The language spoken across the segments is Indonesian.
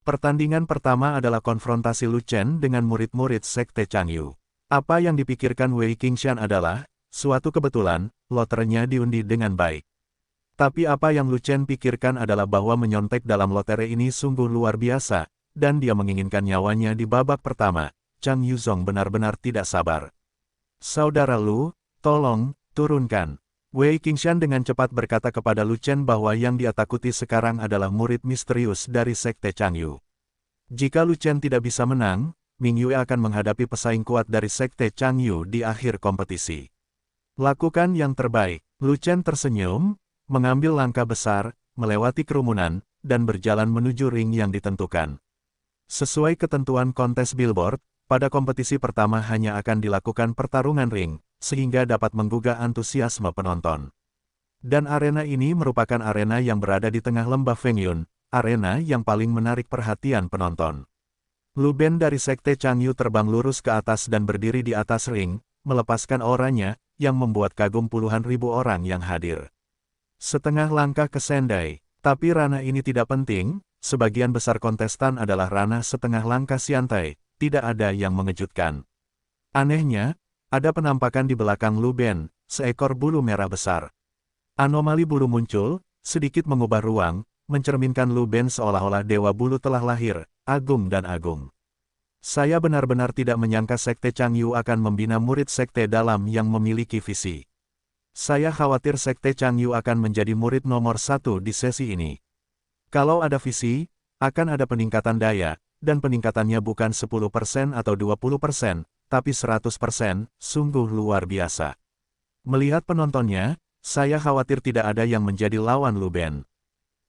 Pertandingan pertama adalah konfrontasi Lu Chen dengan murid-murid Sekte Changyu. Apa yang dipikirkan Wei Qingshan adalah, suatu kebetulan, loterenya diundi dengan baik. Tapi apa yang Lu Chen pikirkan adalah bahwa menyontek dalam lotre ini sungguh luar biasa, dan dia menginginkan nyawanya di babak pertama. Chang Yuzong benar-benar tidak sabar. Saudara Lu, tolong, turunkan. Wei Qingshan dengan cepat berkata kepada Lu Chen bahwa yang dia takuti sekarang adalah murid misterius dari Sekte Changyu. Jika Lu Chen tidak bisa menang, Ming Yue akan menghadapi pesaing kuat dari Sekte Changyu di akhir kompetisi. Lakukan yang terbaik. Lu Chen tersenyum, mengambil langkah besar, melewati kerumunan, dan berjalan menuju ring yang ditentukan. Sesuai ketentuan kontes billboard, pada kompetisi pertama hanya akan dilakukan pertarungan ring, sehingga dapat menggugah antusiasme penonton. Dan arena ini merupakan arena yang berada di tengah lembah Fengyun, arena yang paling menarik perhatian penonton. Lu Ben dari Sekte Changyu terbang lurus ke atas dan berdiri di atas ring, melepaskan auranya, yang membuat kagum puluhan ribu orang yang hadir. Setengah langkah ke Sendai, tapi ranah ini tidak penting, sebagian besar kontestan adalah ranah setengah langkah Siantai, tidak ada yang mengejutkan. Anehnya, ada penampakan di belakang Lu Ben, seekor bulu merah besar. Anomali bulu muncul, sedikit mengubah ruang, mencerminkan Lu Ben seolah-olah dewa bulu telah lahir, agung dan agung. Saya benar-benar tidak menyangka Sekte Changyu akan membina murid Sekte dalam yang memiliki visi. Saya khawatir Sekte Changyu akan menjadi murid nomor 1 di sesi ini. Kalau ada visi, akan ada peningkatan daya, dan peningkatannya bukan 10% atau 20%, tapi 100%, sungguh luar biasa. Melihat penontonnya, saya khawatir tidak ada yang menjadi lawan Lu Ben.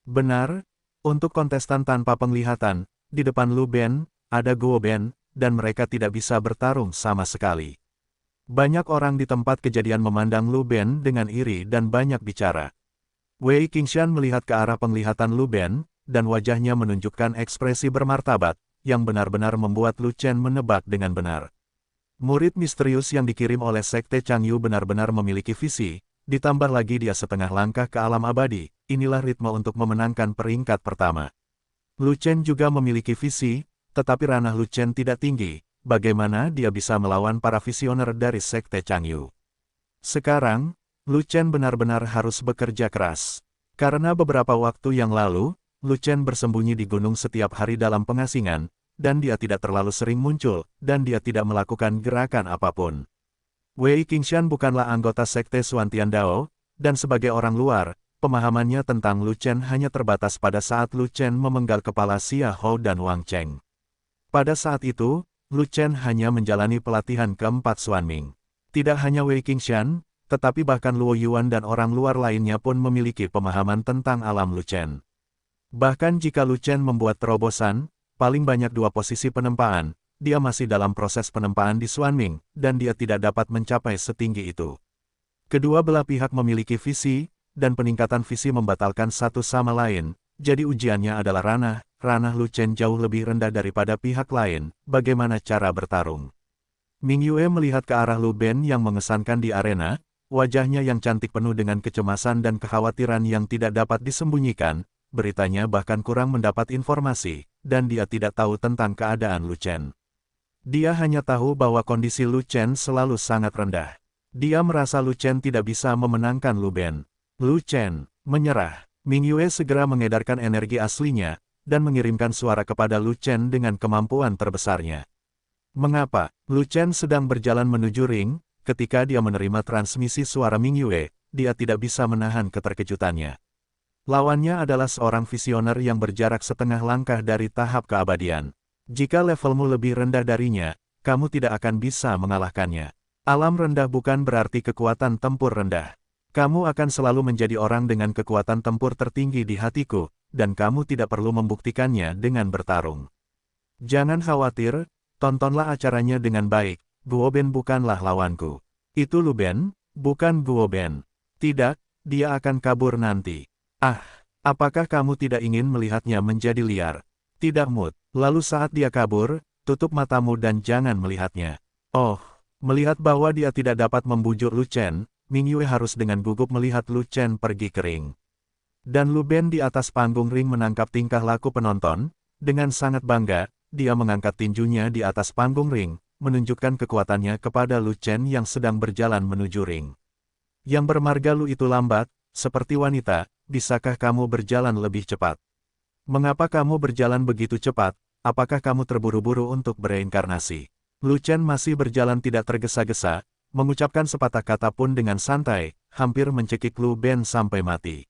Benar, untuk kontestan tanpa penglihatan, di depan Lu Ben, ada Guo Ben, dan mereka tidak bisa bertarung sama sekali. Banyak orang di tempat kejadian memandang Lu Ben dengan iri dan banyak bicara. Wei Qingshan melihat ke arah penglihatan Lu Ben, dan wajahnya menunjukkan ekspresi bermartabat, yang benar-benar membuat Lu Chen menebak dengan benar. Murid misterius yang dikirim oleh Sekte Changyu benar-benar memiliki visi, ditambah lagi dia setengah langkah ke alam abadi, inilah ritme untuk memenangkan peringkat pertama. Lu Chen juga memiliki visi, tetapi ranah Lu Chen tidak tinggi, bagaimana dia bisa melawan para visioner dari Sekte Changyu. Sekarang, Lu Chen benar-benar harus bekerja keras. Karena beberapa waktu yang lalu, Lu Chen bersembunyi di gunung setiap hari dalam pengasingan, dan dia tidak terlalu sering muncul, dan dia tidak melakukan gerakan apapun. Wei Qingshan bukanlah anggota Sekte Xuantian Dao, dan sebagai orang luar, pemahamannya tentang Lu Chen hanya terbatas pada saat Lu Chen memenggal kepala Xia Hou dan Wang Cheng. Pada saat itu, Lu Chen hanya menjalani pelatihan keempat Xuanming. Tidak hanya Wei Qingshan, tetapi bahkan Luo Yuan dan orang luar lainnya pun memiliki pemahaman tentang alam Lu Chen. Bahkan jika Lu Chen membuat terobosan, paling banyak 2 posisi penempaan, dia masih dalam proses penempaan di Xuanming, dan dia tidak dapat mencapai setinggi itu. Kedua belah pihak memiliki visi, dan peningkatan visi membatalkan satu sama lain, jadi ujiannya adalah ranah Lu Chen jauh lebih rendah daripada pihak lain, bagaimana cara bertarung. Ming Yue melihat ke arah Lu Ben yang mengesankan di arena, wajahnya yang cantik penuh dengan kecemasan dan kekhawatiran yang tidak dapat disembunyikan, beritanya bahkan kurang mendapat informasi, dan dia tidak tahu tentang keadaan Lu Chen. Dia hanya tahu bahwa kondisi Lu Chen selalu sangat rendah. Dia merasa Lu Chen tidak bisa memenangkan Lu Ben. Lu Chen menyerah. Ming Yue segera mengedarkan energi aslinya, dan mengirimkan suara kepada Lu Chen dengan kemampuan terbesarnya. Mengapa? Lu Chen sedang berjalan menuju ring, ketika dia menerima transmisi suara Ming Yue, dia tidak bisa menahan keterkejutannya. Lawannya adalah seorang visioner yang berjarak setengah langkah dari tahap keabadian. Jika levelmu lebih rendah darinya, kamu tidak akan bisa mengalahkannya. Alam rendah bukan berarti kekuatan tempur rendah. Kamu akan selalu menjadi orang dengan kekuatan tempur tertinggi di hatiku, dan kamu tidak perlu membuktikannya dengan bertarung. Jangan khawatir, tontonlah acaranya dengan baik, Guo Ben bukanlah lawanku. Itu Lu Ben, bukan Guo Ben. Tidak, dia akan kabur nanti. Ah, apakah kamu tidak ingin melihatnya menjadi liar? Tidak Mut. Lalu saat dia kabur, tutup matamu dan jangan melihatnya. Oh, melihat bahwa dia tidak dapat membujuk Lu Chen, Ming Yue harus dengan gugup melihat Lu Chen pergi ke ring. Dan Lu Ben di atas panggung ring menangkap tingkah laku penonton, Dengan sangat bangga, dia mengangkat tinjunya di atas panggung ring, menunjukkan kekuatannya kepada Lu Chen yang sedang berjalan menuju ring. Yang bermarga Lu itu lambat, seperti wanita, bisakah kamu berjalan lebih cepat? Mengapa kamu berjalan begitu cepat? Apakah kamu terburu-buru untuk bereinkarnasi? Lu Chen masih berjalan tidak tergesa-gesa, mengucapkan sepatah kata pun dengan santai, hampir mencekik Lu Ben sampai mati.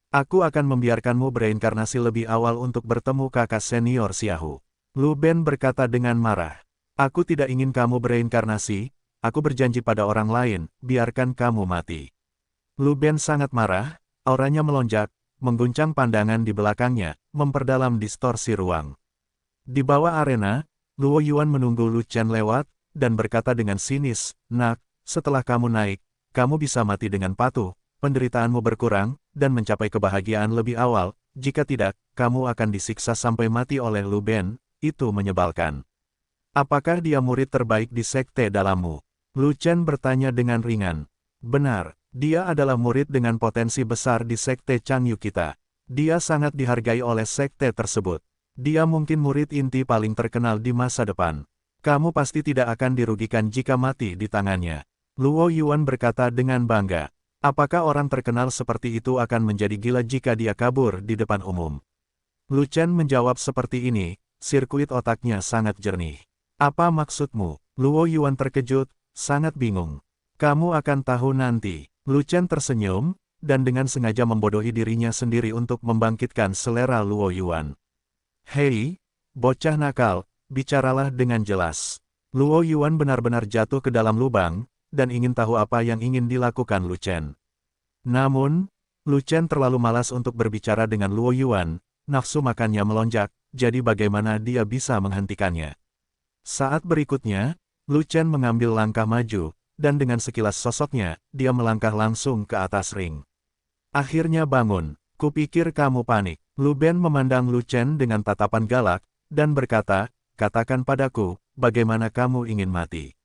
Aku akan membiarkanmu bereinkarnasi lebih awal untuk bertemu kakak senior Xiaohu. Lu Ben berkata dengan marah. Aku tidak ingin kamu bereinkarnasi, aku berjanji pada orang lain, biarkan kamu mati. Lu Ben sangat marah, auranya melonjak, mengguncang pandangan di belakangnya, memperdalam distorsi ruang. Di bawah arena, Luo Yuan menunggu Lu Chen lewat, dan berkata dengan sinis, "Nak, setelah kamu naik, kamu bisa mati dengan patuh, penderitaanmu berkurang, dan mencapai kebahagiaan lebih awal, jika tidak, kamu akan disiksa sampai mati oleh Lu Ben, itu menyebalkan." Apakah dia murid terbaik di sekte dalammu? Lu Chen bertanya dengan ringan. Benar, dia adalah murid dengan potensi besar di sekte Changyu kita. Dia sangat dihargai oleh sekte tersebut. Dia mungkin murid inti paling terkenal di masa depan. Kamu pasti tidak akan dirugikan jika mati di tangannya. Luo Yuan berkata dengan bangga. Apakah orang terkenal seperti itu akan menjadi gila jika dia kabur di depan umum? Lu Chen menjawab seperti ini, sirkuit otaknya sangat jernih. Apa maksudmu? Luo Yuan terkejut, sangat bingung. Kamu akan tahu nanti. Lu Chen tersenyum, dan dengan sengaja membodohi dirinya sendiri untuk membangkitkan selera Luo Yuan. Hei, bocah nakal, bicaralah dengan jelas. Luo Yuan benar-benar jatuh ke dalam lubang, dan ingin tahu apa yang ingin dilakukan Lu Chen. Namun, Lu Chen terlalu malas untuk berbicara dengan Luo Yuan, nafsu makannya melonjak, jadi bagaimana dia bisa menghentikannya. Saat berikutnya, Lu Chen mengambil langkah maju, dan dengan sekilas sosoknya, dia melangkah langsung ke atas ring. Akhirnya bangun, kupikir kamu panik. Lu Ben memandang Lu Chen dengan tatapan galak, dan berkata, katakan padaku, bagaimana kamu ingin mati?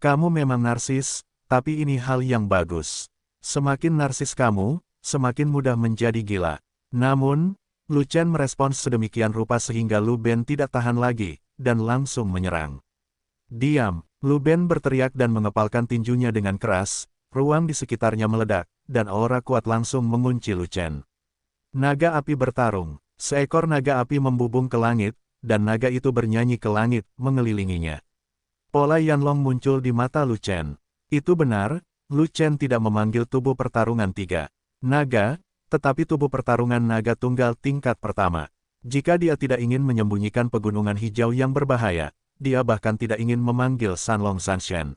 Kamu memang narsis, tapi ini hal yang bagus. Semakin narsis kamu, semakin mudah menjadi gila. Namun, Lu Chen merespons sedemikian rupa sehingga Lu Ben tidak tahan lagi, dan langsung menyerang. Diam, Lu Ben berteriak dan mengepalkan tinjunya dengan keras, ruang di sekitarnya meledak, dan aura kuat langsung mengunci Lu Chen. Naga api bertarung, seekor naga api membubung ke langit, dan naga itu bernyanyi ke langit, mengelilinginya. Pola Yanlong muncul di mata Lu Chen. Itu benar, Lu Chen tidak memanggil tubuh pertarungan 3 naga, tetapi tubuh pertarungan naga tunggal tingkat pertama. Jika dia tidak ingin menyembunyikan pegunungan hijau yang berbahaya, dia bahkan tidak ingin memanggil Sanlong Sanshen.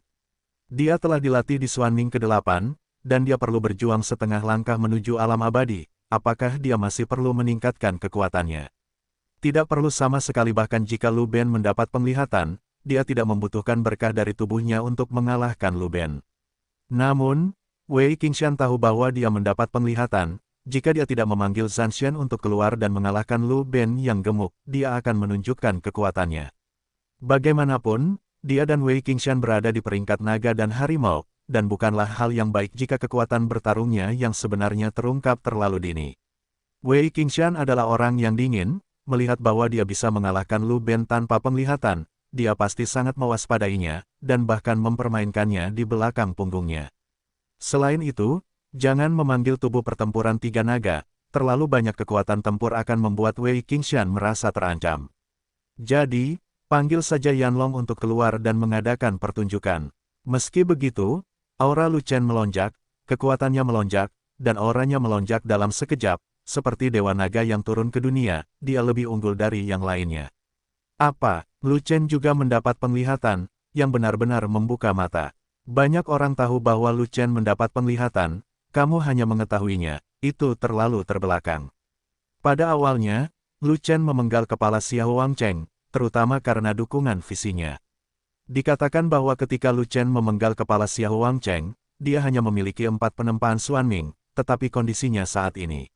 Dia telah dilatih di Xuanming ke-8, dan dia perlu berjuang setengah langkah menuju alam abadi. Apakah dia masih perlu meningkatkan kekuatannya? Tidak perlu sama sekali, bahkan jika Lu Ben mendapat penglihatan, dia tidak membutuhkan berkah dari tubuhnya untuk mengalahkan Lu Ben. Namun, Wei Qingshan tahu bahwa dia mendapat penglihatan, jika dia tidak memanggil Zanshen untuk keluar dan mengalahkan Lu Ben yang gemuk, dia akan menunjukkan kekuatannya. Bagaimanapun, dia dan Wei Qingshan berada di peringkat naga dan harimau, dan bukanlah hal yang baik jika kekuatan bertarungnya yang sebenarnya terungkap terlalu dini. Wei Qingshan adalah orang yang dingin, melihat bahwa dia bisa mengalahkan Lu Ben tanpa penglihatan, dia pasti sangat mewaspadainya, dan bahkan mempermainkannya di belakang punggungnya. Selain itu, jangan memanggil tubuh pertempuran 3 naga, terlalu banyak kekuatan tempur akan membuat Wei Qingshan merasa terancam. Jadi, panggil saja Yanlong untuk keluar dan mengadakan pertunjukan. Meski begitu, aura Lu Chen melonjak, kekuatannya melonjak, dan auranya melonjak dalam sekejap, seperti Dewa Naga yang turun ke dunia, dia lebih unggul dari yang lainnya. Apa? Lu Chen juga mendapat penglihatan, yang benar-benar membuka mata. Banyak orang tahu bahwa Lu Chen mendapat penglihatan, kamu hanya mengetahuinya, itu terlalu terbelakang. Pada awalnya, Lu Chen memenggal kepala Xiao Wangcheng, terutama karena dukungan visinya. Dikatakan bahwa ketika Lu Chen memenggal kepala Xiao Wangcheng, dia hanya memiliki 4 penempaan Xuanming, tetapi kondisinya saat ini.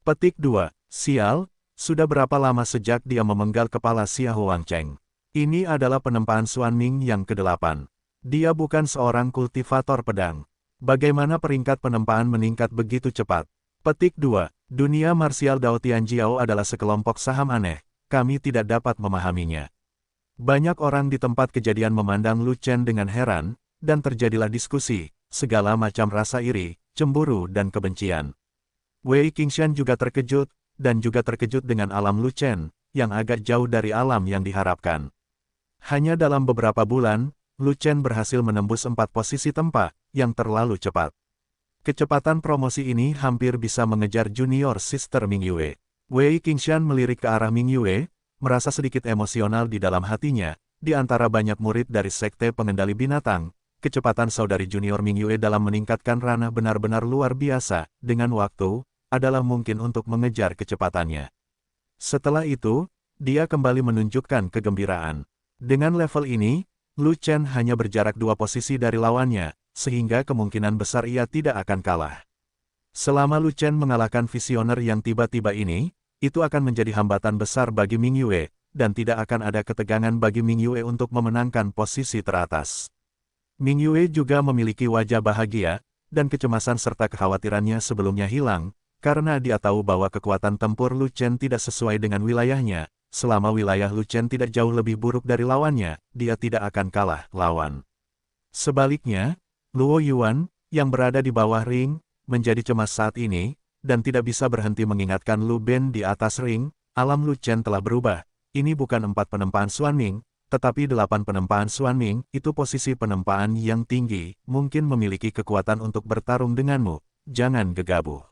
Petik 2. Sial, sudah berapa lama sejak dia memenggal kepala Xiao Wangcheng? Ini adalah penempaan Xuanming yang ke-8. Dia bukan seorang kultivator pedang. Bagaimana peringkat penempaan meningkat begitu cepat? Petik 2. Dunia marsial Dao Tianjiao adalah sekelompok saham aneh. kami tidak dapat memahaminya. Banyak orang di tempat kejadian memandang Lu Chen dengan heran, dan terjadilah diskusi, segala macam rasa iri, cemburu dan kebencian. Wei Qingshan juga terkejut, dan juga terkejut dengan alam Lu Chen, yang agak jauh dari alam yang diharapkan. Hanya dalam beberapa bulan, Lu Chen berhasil menembus 4 posisi tempat, yang terlalu cepat. Kecepatan promosi ini hampir bisa mengejar junior sister Ming Yue. Wei Qingshan melirik ke arah Ming Yue, merasa sedikit emosional di dalam hatinya, di antara banyak murid dari Sekte Pengendali Binatang. Kecepatan saudari junior Ming Yue dalam meningkatkan ranah benar-benar luar biasa, dengan waktu, adalah mungkin untuk mengejar kecepatannya. Setelah itu, dia kembali menunjukkan kegembiraan. Dengan level ini, Lu Chen hanya berjarak 2 posisi dari lawannya, sehingga kemungkinan besar ia tidak akan kalah. Selama Lu Chen mengalahkan visioner yang tiba-tiba ini, itu akan menjadi hambatan besar bagi Ming Yue, dan tidak akan ada ketegangan bagi Ming Yue untuk memenangkan posisi teratas. Ming Yue juga memiliki wajah bahagia, dan kecemasan serta kekhawatirannya sebelumnya hilang, karena dia tahu bahwa kekuatan tempur Lu Chen tidak sesuai dengan wilayahnya. Selama wilayah Lu Chen tidak jauh lebih buruk dari lawannya, dia tidak akan kalah lawan. Sebaliknya, Luo Yuan, yang berada di bawah ring, menjadi cemas saat ini, dan tidak bisa berhenti mengingatkan Lu Ben di atas ring. Alam Lu Chen telah berubah. Ini bukan 4 penempaan Xuan Ming, tetapi 8 penempaan Xuan Ming. Itu posisi penempaan yang tinggi, mungkin memiliki kekuatan untuk bertarung denganmu. Jangan gegabah.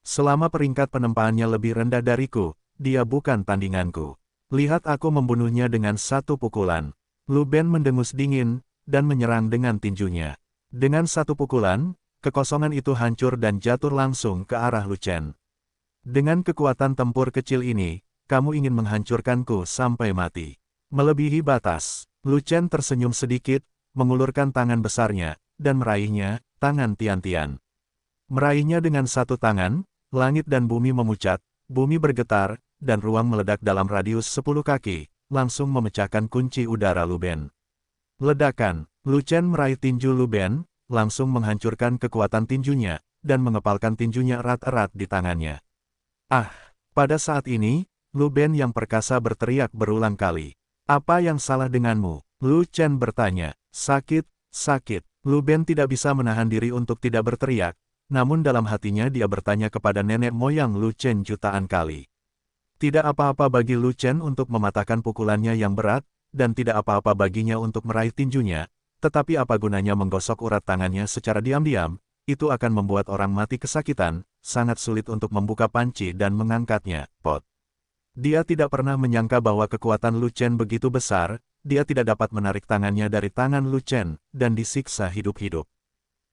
Selama peringkat penempaannya lebih rendah dariku, dia bukan tandinganku. Lihat aku membunuhnya dengan 1 pukulan. Lu Ben mendengus dingin, dan menyerang dengan tinjunya. Dengan 1 pukulan, kekosongan itu hancur dan jatuh langsung ke arah Lu Chen. Dengan kekuatan tempur kecil ini, kamu ingin menghancurkanku sampai mati. Melebihi batas, Lu Chen tersenyum sedikit, mengulurkan tangan besarnya, dan meraihnya, tangan Tian-Tian. Meraihnya dengan 1 tangan, langit dan bumi memucat, bumi bergetar, dan ruang meledak dalam radius 10 kaki, langsung memecahkan kunci udara Lu Ben. Ledakan, Lu Chen meraih tinju Lu Ben, langsung menghancurkan kekuatan tinjunya, dan mengepalkan tinjunya erat-erat di tangannya. Ah, pada saat ini, Lu Ben yang perkasa berteriak berulang kali. Apa yang salah denganmu? Lu Chen bertanya. Sakit, sakit. Lu Ben tidak bisa menahan diri untuk tidak berteriak, namun dalam hatinya dia bertanya kepada nenek moyang Lu Chen jutaan kali. Tidak apa-apa bagi Lu Chen untuk mematahkan pukulannya yang berat, dan tidak apa-apa baginya untuk meraih tinjunya, tetapi apa gunanya menggosok urat tangannya secara diam-diam, itu akan membuat orang mati kesakitan, sangat sulit untuk membuka panci dan mengangkatnya, pot. Dia tidak pernah menyangka bahwa kekuatan Lu Chen begitu besar, dia tidak dapat menarik tangannya dari tangan Lu Chen, dan disiksa hidup-hidup.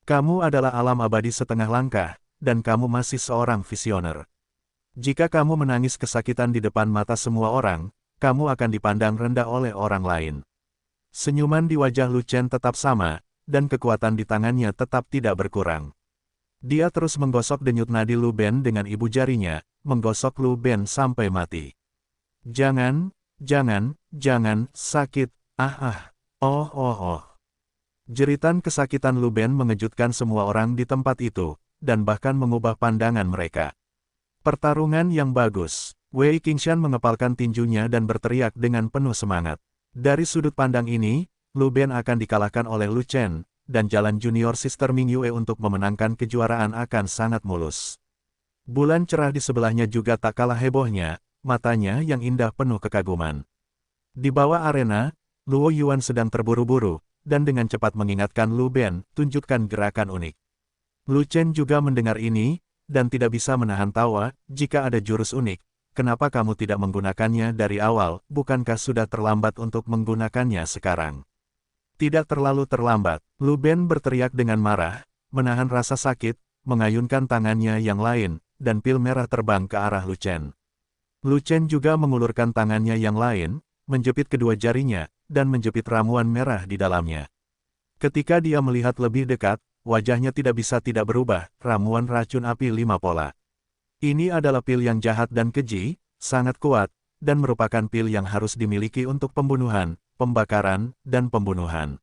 Kamu adalah alam abadi setengah langkah, dan kamu masih seorang visioner. Jika kamu menangis kesakitan di depan mata semua orang, kamu akan dipandang rendah oleh orang lain. Senyuman di wajah Lu Chen tetap sama, dan kekuatan di tangannya tetap tidak berkurang. Dia terus menggosok denyut nadi Lu Ben dengan ibu jarinya, menggosok Lu Ben sampai mati. Jangan, jangan, jangan, sakit, oh. Jeritan kesakitan Lu Ben mengejutkan semua orang di tempat itu, dan bahkan mengubah pandangan mereka. Pertarungan yang bagus. Wei Qingshan mengepalkan tinjunya dan berteriak dengan penuh semangat. Dari sudut pandang ini, Lu Ben akan dikalahkan oleh Lu Chen, dan jalan junior sister Ming Yue untuk memenangkan kejuaraan akan sangat mulus. Bulan cerah di sebelahnya juga tak kalah hebohnya, matanya yang indah penuh kekaguman. Di bawah arena, Luo Yuan sedang terburu-buru, dan dengan cepat mengingatkan Lu Ben, tunjukkan gerakan unik. Lu Chen juga mendengar ini, dan tidak bisa menahan tawa. Jika ada jurus unik, kenapa kamu tidak menggunakannya dari awal? Bukankah sudah terlambat untuk menggunakannya sekarang? Tidak terlalu terlambat, Lu Ben berteriak dengan marah, menahan rasa sakit, mengayunkan tangannya yang lain, dan pil merah terbang ke arah Lu Chen. Lu Chen juga mengulurkan tangannya yang lain, menjepit kedua jarinya, dan menjepit ramuan merah di dalamnya. Ketika dia melihat lebih dekat, wajahnya tidak bisa tidak berubah, ramuan racun api 5 pola. Ini adalah pil yang jahat dan keji, sangat kuat, dan merupakan pil yang harus dimiliki untuk pembunuhan, pembakaran, dan pembunuhan.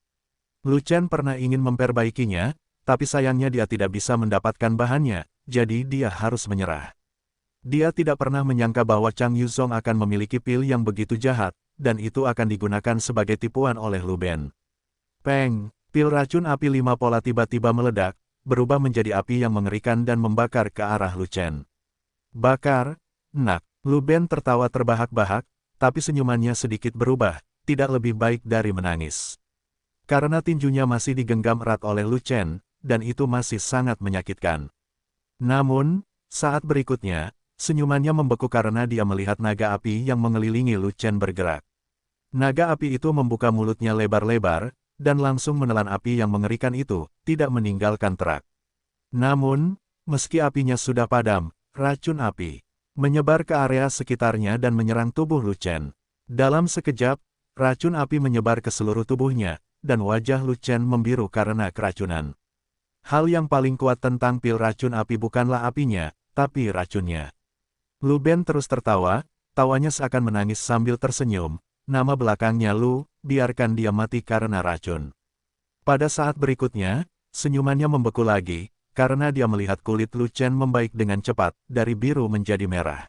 Lu Chen pernah ingin memperbaikinya, tapi sayangnya dia tidak bisa mendapatkan bahannya, jadi dia harus menyerah. Dia tidak pernah menyangka bahwa Chang Yuzhong akan memiliki pil yang begitu jahat, dan itu akan digunakan sebagai tipuan oleh Lu Ben. Peng, pil racun api 5 pola tiba-tiba meledak, berubah menjadi api yang mengerikan dan membakar ke arah Lu Chen. Bakar, nak, Lu Ben tertawa terbahak-bahak, tapi senyumannya sedikit berubah, tidak lebih baik dari menangis. Karena tinjunya masih digenggam erat oleh Lu Chen, dan itu masih sangat menyakitkan. Namun, saat berikutnya, senyumannya membeku karena dia melihat naga api yang mengelilingi Lu Chen bergerak. Naga api itu membuka mulutnya lebar-lebar, dan langsung menelan api yang mengerikan itu, tidak meninggalkan terak. Namun, meski apinya sudah padam, racun api menyebar ke area sekitarnya dan menyerang tubuh Lu Chen. Dalam sekejap, racun api menyebar ke seluruh tubuhnya, dan wajah Lu Chen membiru karena keracunan. Hal yang paling kuat tentang pil racun api bukanlah apinya, tapi racunnya. Lu Ben terus tertawa, tawanya seakan menangis sambil tersenyum. Nama belakangnya Lu, biarkan dia mati karena racun. Pada saat berikutnya, senyumannya membeku lagi, karena dia melihat kulit Lu Chen membaik dengan cepat, dari biru menjadi merah.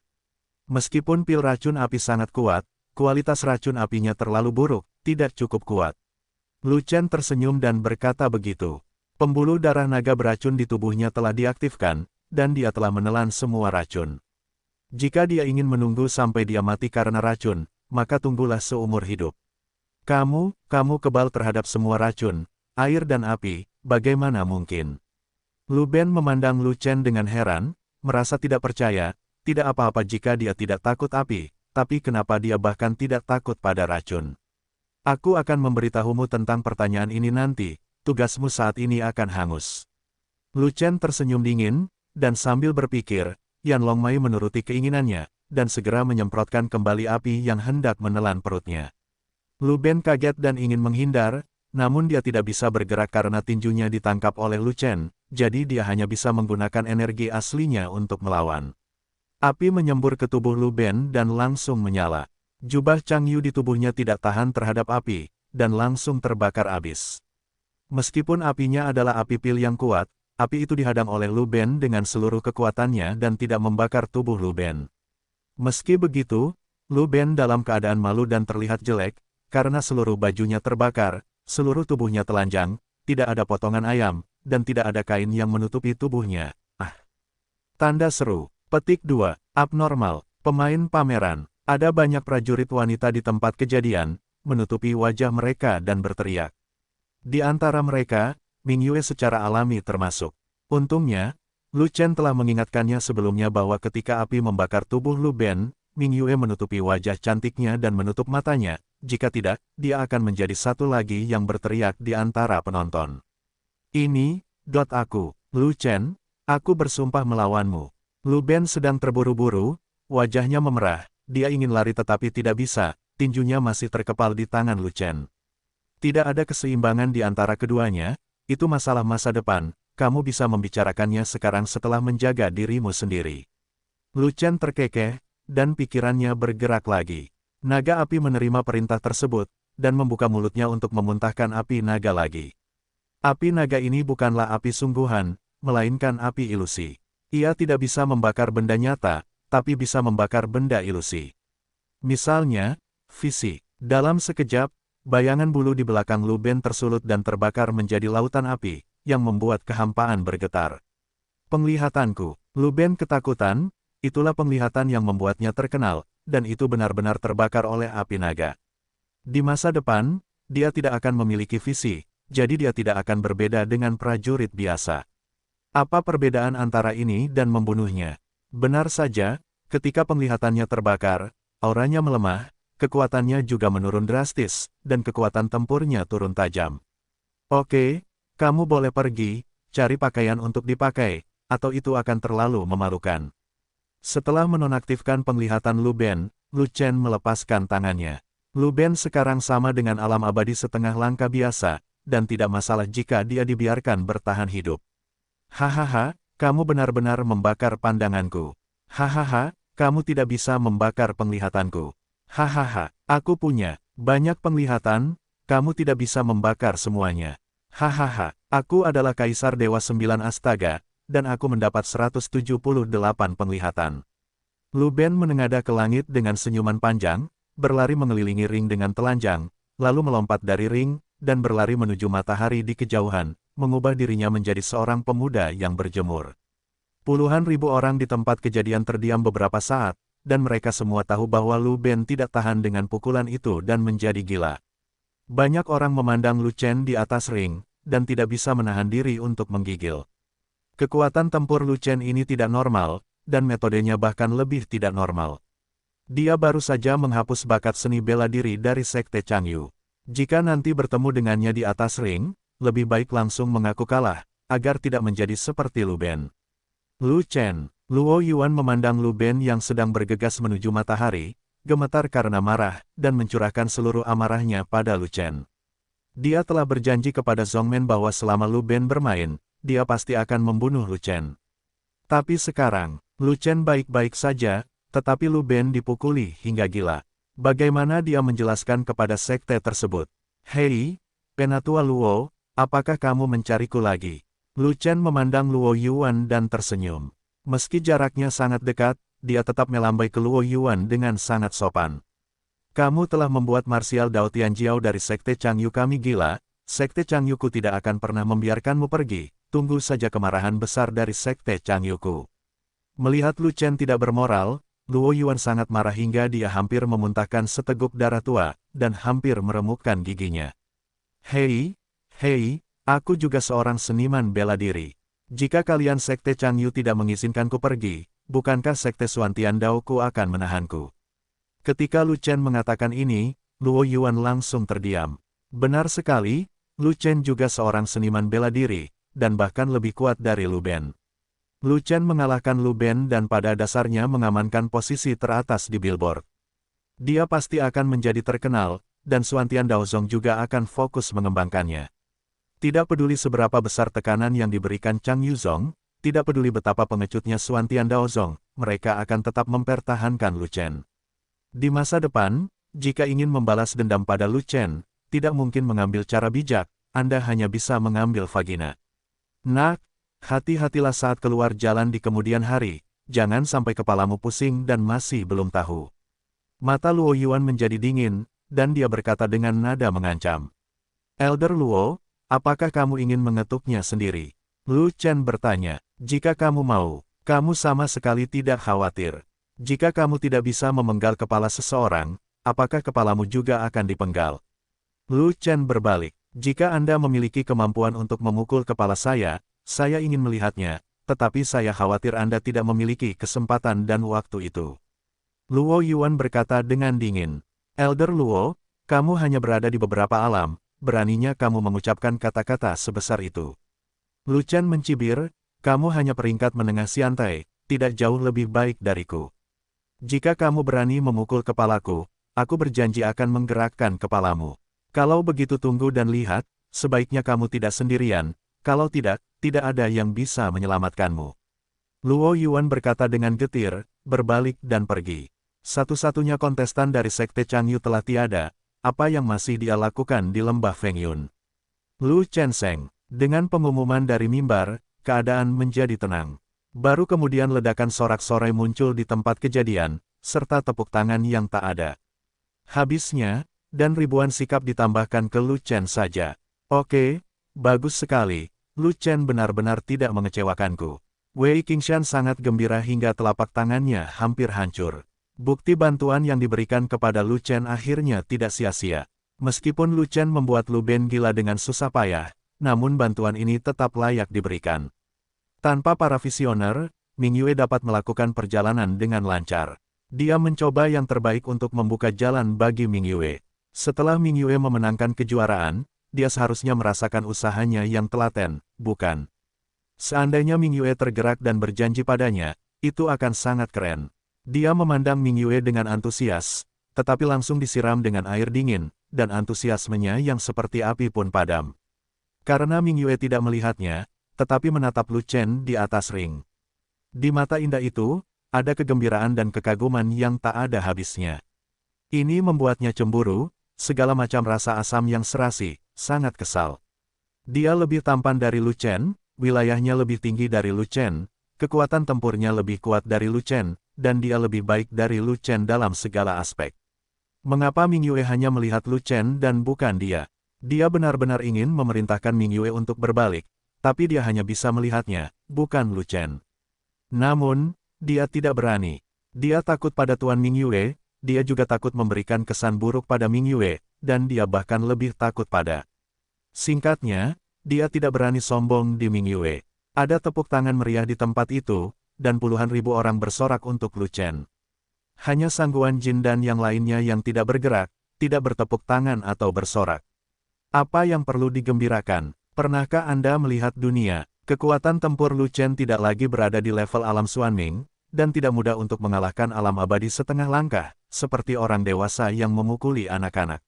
Meskipun pil racun api sangat kuat, kualitas racun apinya terlalu buruk, tidak cukup kuat. Lu Chen tersenyum dan berkata begitu. Pembuluh darah naga beracun di tubuhnya telah diaktifkan, dan dia telah menelan semua racun. Jika dia ingin menunggu sampai dia mati karena racun, maka tunggulah seumur hidup. Kamu kebal terhadap semua racun, air dan api, bagaimana mungkin? Lu Ben memandang Lu Chen dengan heran, merasa tidak percaya, tidak apa-apa jika dia tidak takut api, tapi kenapa dia bahkan tidak takut pada racun? Aku akan memberitahumu tentang pertanyaan ini nanti, tugasmu saat ini akan hangus. Lu Chen tersenyum dingin, dan sambil berpikir, Yan Longmai menuruti keinginannya, dan segera menyemprotkan kembali api yang hendak menelan perutnya. Lu Ben kaget dan ingin menghindar, namun dia tidak bisa bergerak karena tinjunya ditangkap oleh Lu Chen, jadi dia hanya bisa menggunakan energi aslinya untuk melawan. Api menyembur ke tubuh Lu Ben dan langsung menyala. Jubah Chang Yu di tubuhnya tidak tahan terhadap api, dan langsung terbakar habis. Meskipun apinya adalah api pil yang kuat, api itu dihadang oleh Lu Ben dengan seluruh kekuatannya dan tidak membakar tubuh Lu Ben. Meski begitu, Lu Ben dalam keadaan malu dan terlihat jelek, karena seluruh bajunya terbakar, seluruh tubuhnya telanjang, tidak ada potongan ayam, dan tidak ada kain yang menutupi tubuhnya. Tanda seru. Petik 2. Abnormal. Pemain pameran. Ada banyak prajurit wanita di tempat kejadian, menutupi wajah mereka dan berteriak. Di antara mereka, Ming Yue secara alami termasuk. Untungnya, Lu Chen telah mengingatkannya sebelumnya bahwa ketika api membakar tubuh Lu Ben, Ming Yue menutupi wajah cantiknya dan menutup matanya, jika tidak, dia akan menjadi satu lagi yang berteriak di antara penonton. Ini, aku, Lu Chen, aku bersumpah melawanmu. Lu Ben sedang terburu-buru, wajahnya memerah. Dia ingin lari tetapi tidak bisa, tinjunya masih terkepal di tangan Lu Chen. Tidak ada keseimbangan di antara keduanya, itu masalah masa depan, kamu bisa membicarakannya sekarang setelah menjaga dirimu sendiri. Lu Chen terkekeh, dan pikirannya bergerak lagi. Naga api menerima perintah tersebut, dan membuka mulutnya untuk memuntahkan api naga lagi. Api naga ini bukanlah api sungguhan, melainkan api ilusi. Ia tidak bisa membakar benda nyata, tapi bisa membakar benda ilusi. Misalnya, fisik. Dalam sekejap, bayangan bulu di belakang Lu Ben tersulut dan terbakar menjadi lautan api, yang membuat kehampaan bergetar. Penglihatanku. Lu Ben ketakutan, itulah penglihatan yang membuatnya terkenal, dan itu benar-benar terbakar oleh api naga. Di masa depan, dia tidak akan memiliki visi, jadi dia tidak akan berbeda dengan prajurit biasa. Apa perbedaan antara ini dan membunuhnya? Benar saja, ketika penglihatannya terbakar, auranya melemah, kekuatannya juga menurun drastis, dan kekuatan tempurnya turun tajam. Oke, kamu boleh pergi, cari pakaian untuk dipakai, atau itu akan terlalu memalukan. Setelah menonaktifkan penglihatan Lu Ben, Lu Chen melepaskan tangannya. Lu Ben sekarang sama dengan alam abadi setengah langkah biasa, dan tidak masalah jika dia dibiarkan bertahan hidup. Hahaha, kamu benar-benar membakar pandanganku. Hahaha, kamu tidak bisa membakar penglihatanku. Hahaha, aku punya banyak penglihatan, kamu tidak bisa membakar semuanya. Hahaha, aku adalah Kaisar Dewa 9 Astaga, dan aku mendapat 178 penglihatan. Lu Ben menengadah ke langit dengan senyuman panjang, berlari mengelilingi ring dengan telanjang, lalu melompat dari ring, dan berlari menuju matahari di kejauhan, mengubah dirinya menjadi seorang pemuda yang berjemur. Puluhan ribu orang di tempat kejadian terdiam beberapa saat, dan mereka semua tahu bahwa Lu Ben tidak tahan dengan pukulan itu dan menjadi gila. Banyak orang memandang Lu Chen di atas ring, dan tidak bisa menahan diri untuk menggigil. Kekuatan tempur Lu Chen ini tidak normal, dan metodenya bahkan lebih tidak normal. Dia baru saja menghapus bakat seni bela diri dari Sekte Changyu. Jika nanti bertemu dengannya di atas ring, lebih baik langsung mengaku kalah, agar tidak menjadi seperti Lu Ben. Lu Chen, Luo Yuan memandang Lu Ben yang sedang bergegas menuju matahari, gemetar karena marah, dan mencurahkan seluruh amarahnya pada Lu Chen. Dia telah berjanji kepada Zhongmen bahwa selama Lu Ben bermain, dia pasti akan membunuh Lu Chen. Tapi sekarang, Lu Chen baik-baik saja, tetapi Lu Ben dipukuli hingga gila. Bagaimana dia menjelaskan kepada sekte tersebut? Hei, Penatua Luo, apakah kamu mencariku lagi? Lu Chen memandang Luo Yuan dan tersenyum. Meski jaraknya sangat dekat, dia tetap melambai ke Luo Yuan dengan sangat sopan. Kamu telah membuat Marsial Dao Tianjiao dari Sekte Changyu kami gila, Sekte Changyuku tidak akan pernah membiarkanmu pergi, tunggu saja kemarahan besar dari Sekte Changyuku. Melihat Lu Chen tidak bermoral, Luo Yuan sangat marah hingga dia hampir memuntahkan seteguk darah tua, dan hampir meremukkan giginya. Hei, aku juga seorang seniman bela diri. Jika kalian Sekte Changyu tidak mengizinkanku pergi, bukankah Sekte Xuantian Daoku akan menahanku? Ketika Lu Chen mengatakan ini, Luo Yuan langsung terdiam. Benar sekali, Lu Chen juga seorang seniman bela diri, dan bahkan lebih kuat dari Lu Ben. Lu Chen mengalahkan Lu Ben dan pada dasarnya mengamankan posisi teratas di billboard. Dia pasti akan menjadi terkenal, dan Xuantian Daozong juga akan fokus mengembangkannya. Tidak peduli seberapa besar tekanan yang diberikan Chang Yuzong, tidak peduli betapa pengecutnya Xuantian Daozong, mereka akan tetap mempertahankan Lu Chen. Di masa depan, jika ingin membalas dendam pada Lu Chen, tidak mungkin mengambil cara bijak, Anda hanya bisa mengambil vagina. Nak, hati-hatilah saat keluar jalan di kemudian hari, jangan sampai kepalamu pusing dan masih belum tahu. Mata Luo Yuan menjadi dingin, dan dia berkata dengan nada mengancam. Elder Luo, apakah kamu ingin mengetuknya sendiri? Lu Chen bertanya, jika kamu mau, kamu sama sekali tidak khawatir. Jika kamu tidak bisa memenggal kepala seseorang, apakah kepalamu juga akan dipenggal? Lu Chen berbalik, jika Anda memiliki kemampuan untuk memukul kepala saya ingin melihatnya, tetapi saya khawatir Anda tidak memiliki kesempatan dan waktu itu. Luo Yuan berkata dengan dingin. Elder Luo, kamu hanya berada di beberapa alam, beraninya kamu mengucapkan kata-kata sebesar itu. Lu Chen mencibir, kamu hanya peringkat menengah siantai, tidak jauh lebih baik dariku. Jika kamu berani memukul kepalaku, aku berjanji akan menggerakkan kepalamu. Kalau begitu tunggu dan lihat, sebaiknya kamu tidak sendirian, kalau tidak ada yang bisa menyelamatkanmu. Luo Yuan berkata dengan getir, berbalik dan pergi. Satu-satunya kontestan dari Sekte Changyu telah tiada, apa yang masih dia lakukan di lembah Fengyun? Lu Chen Sheng, dengan pengumuman dari mimbar, keadaan menjadi tenang. Baru kemudian ledakan sorak-sorai muncul di tempat kejadian, serta tepuk tangan yang tak ada. Habisnya, dan ribuan sikap ditambahkan ke Lu Chen saja. Oke, bagus sekali, Lu Chen benar-benar tidak mengecewakanku. Wei Qingshan sangat gembira hingga telapak tangannya hampir hancur. Bukti bantuan yang diberikan kepada Lu Chen akhirnya tidak sia-sia. Meskipun Lu Chen membuat Lu Ben gila dengan susah payah, namun bantuan ini tetap layak diberikan. Tanpa para visioner, Ming Yue dapat melakukan perjalanan dengan lancar. Dia mencoba yang terbaik untuk membuka jalan bagi Ming Yue. Setelah Ming Yue memenangkan kejuaraan, dia seharusnya merasakan usahanya yang telaten, bukan? Seandainya Ming Yue tergerak dan berjanji padanya, itu akan sangat keren. Dia memandang Ming Yue dengan antusias, tetapi langsung disiram dengan air dingin, dan antusiasmenya yang seperti api pun padam. Karena Ming Yue tidak melihatnya, tetapi menatap Lu Chen di atas ring. Di mata indah itu, ada kegembiraan dan kekaguman yang tak ada habisnya. Ini membuatnya cemburu, segala macam rasa asam yang serasi, sangat kesal. Dia lebih tampan dari Lu Chen, wilayahnya lebih tinggi dari Lu Chen, kekuatan tempurnya lebih kuat dari Lu Chen, dan dia lebih baik dari Lu Chen dalam segala aspek. Mengapa Ming Yue hanya melihat Lu Chen dan bukan dia? Dia benar-benar ingin memerintahkan Ming Yue untuk berbalik, tapi dia hanya bisa melihatnya, bukan Lu Chen. Namun, dia tidak berani. Dia takut pada Tuan Ming Yue, dia juga takut memberikan kesan buruk pada Ming Yue, dan dia bahkan lebih takut pada. Singkatnya, dia tidak berani sombong di Ming Yue. Ada tepuk tangan meriah di tempat itu, dan puluhan ribu orang bersorak untuk Lu Chen. Hanya Sangguan Jin dan yang lainnya yang tidak bergerak, tidak bertepuk tangan atau bersorak. Apa yang perlu digembirakan? Pernahkah Anda melihat dunia? Kekuatan tempur Lu Chen tidak lagi berada di level alam Xuanming, dan tidak mudah untuk mengalahkan alam abadi setengah langkah, seperti orang dewasa yang memukuli anak-anak.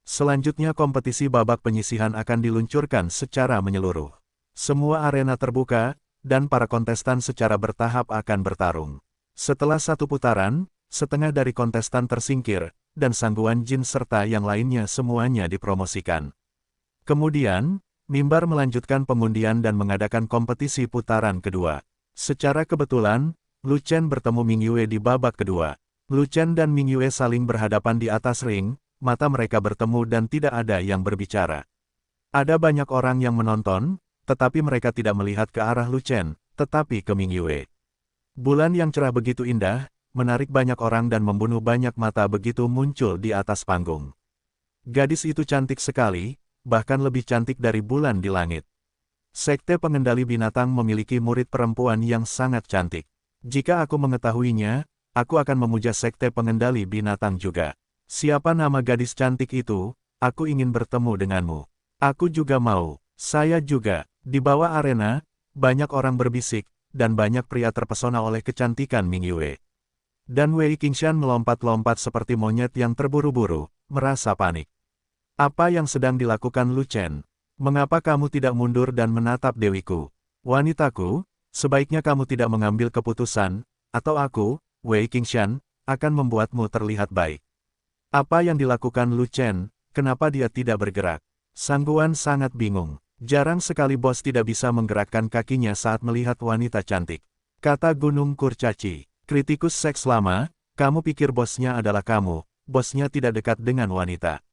Selanjutnya kompetisi babak penyisihan akan diluncurkan secara menyeluruh. Semua arena terbuka, dan para kontestan secara bertahap akan bertarung. Setelah satu putaran, setengah dari kontestan tersingkir, dan Sangguan Jin serta yang lainnya semuanya dipromosikan. Kemudian, mimbar melanjutkan pengundian dan mengadakan kompetisi putaran kedua. Secara kebetulan, Lu Chen bertemu Ming Yue di babak kedua. Lu Chen dan Ming Yue saling berhadapan di atas ring, mata mereka bertemu dan tidak ada yang berbicara. Ada banyak orang yang menonton, tetapi mereka tidak melihat ke arah Lu Chen, tetapi ke Ming Yue. Bulan yang cerah begitu indah, menarik banyak orang dan membunuh banyak mata begitu muncul di atas panggung. Gadis itu cantik sekali, bahkan lebih cantik dari bulan di langit. Sekte pengendali binatang memiliki murid perempuan yang sangat cantik. Jika aku mengetahuinya, aku akan memuja sekte pengendali binatang juga. Siapa nama gadis cantik itu? Aku ingin bertemu denganmu. Aku juga mau. Saya juga. Di bawah arena, banyak orang berbisik, dan banyak pria terpesona oleh kecantikan Ming Yue. Dan Wei Qingshan melompat-lompat seperti monyet yang terburu-buru, merasa panik. Apa yang sedang dilakukan Lu Chen? Mengapa kamu tidak mundur dan menatap dewiku? Wanitaku, sebaiknya kamu tidak mengambil keputusan, atau aku, Wei Qingshan, akan membuatmu terlihat baik. Apa yang dilakukan Lu Chen? Kenapa dia tidak bergerak? Sangguan sangat bingung. Jarang sekali bos tidak bisa menggerakkan kakinya saat melihat wanita cantik. Kata Gunung Kurcaci, kritikus seks lama, kamu pikir bosnya adalah kamu, bosnya tidak dekat dengan wanita.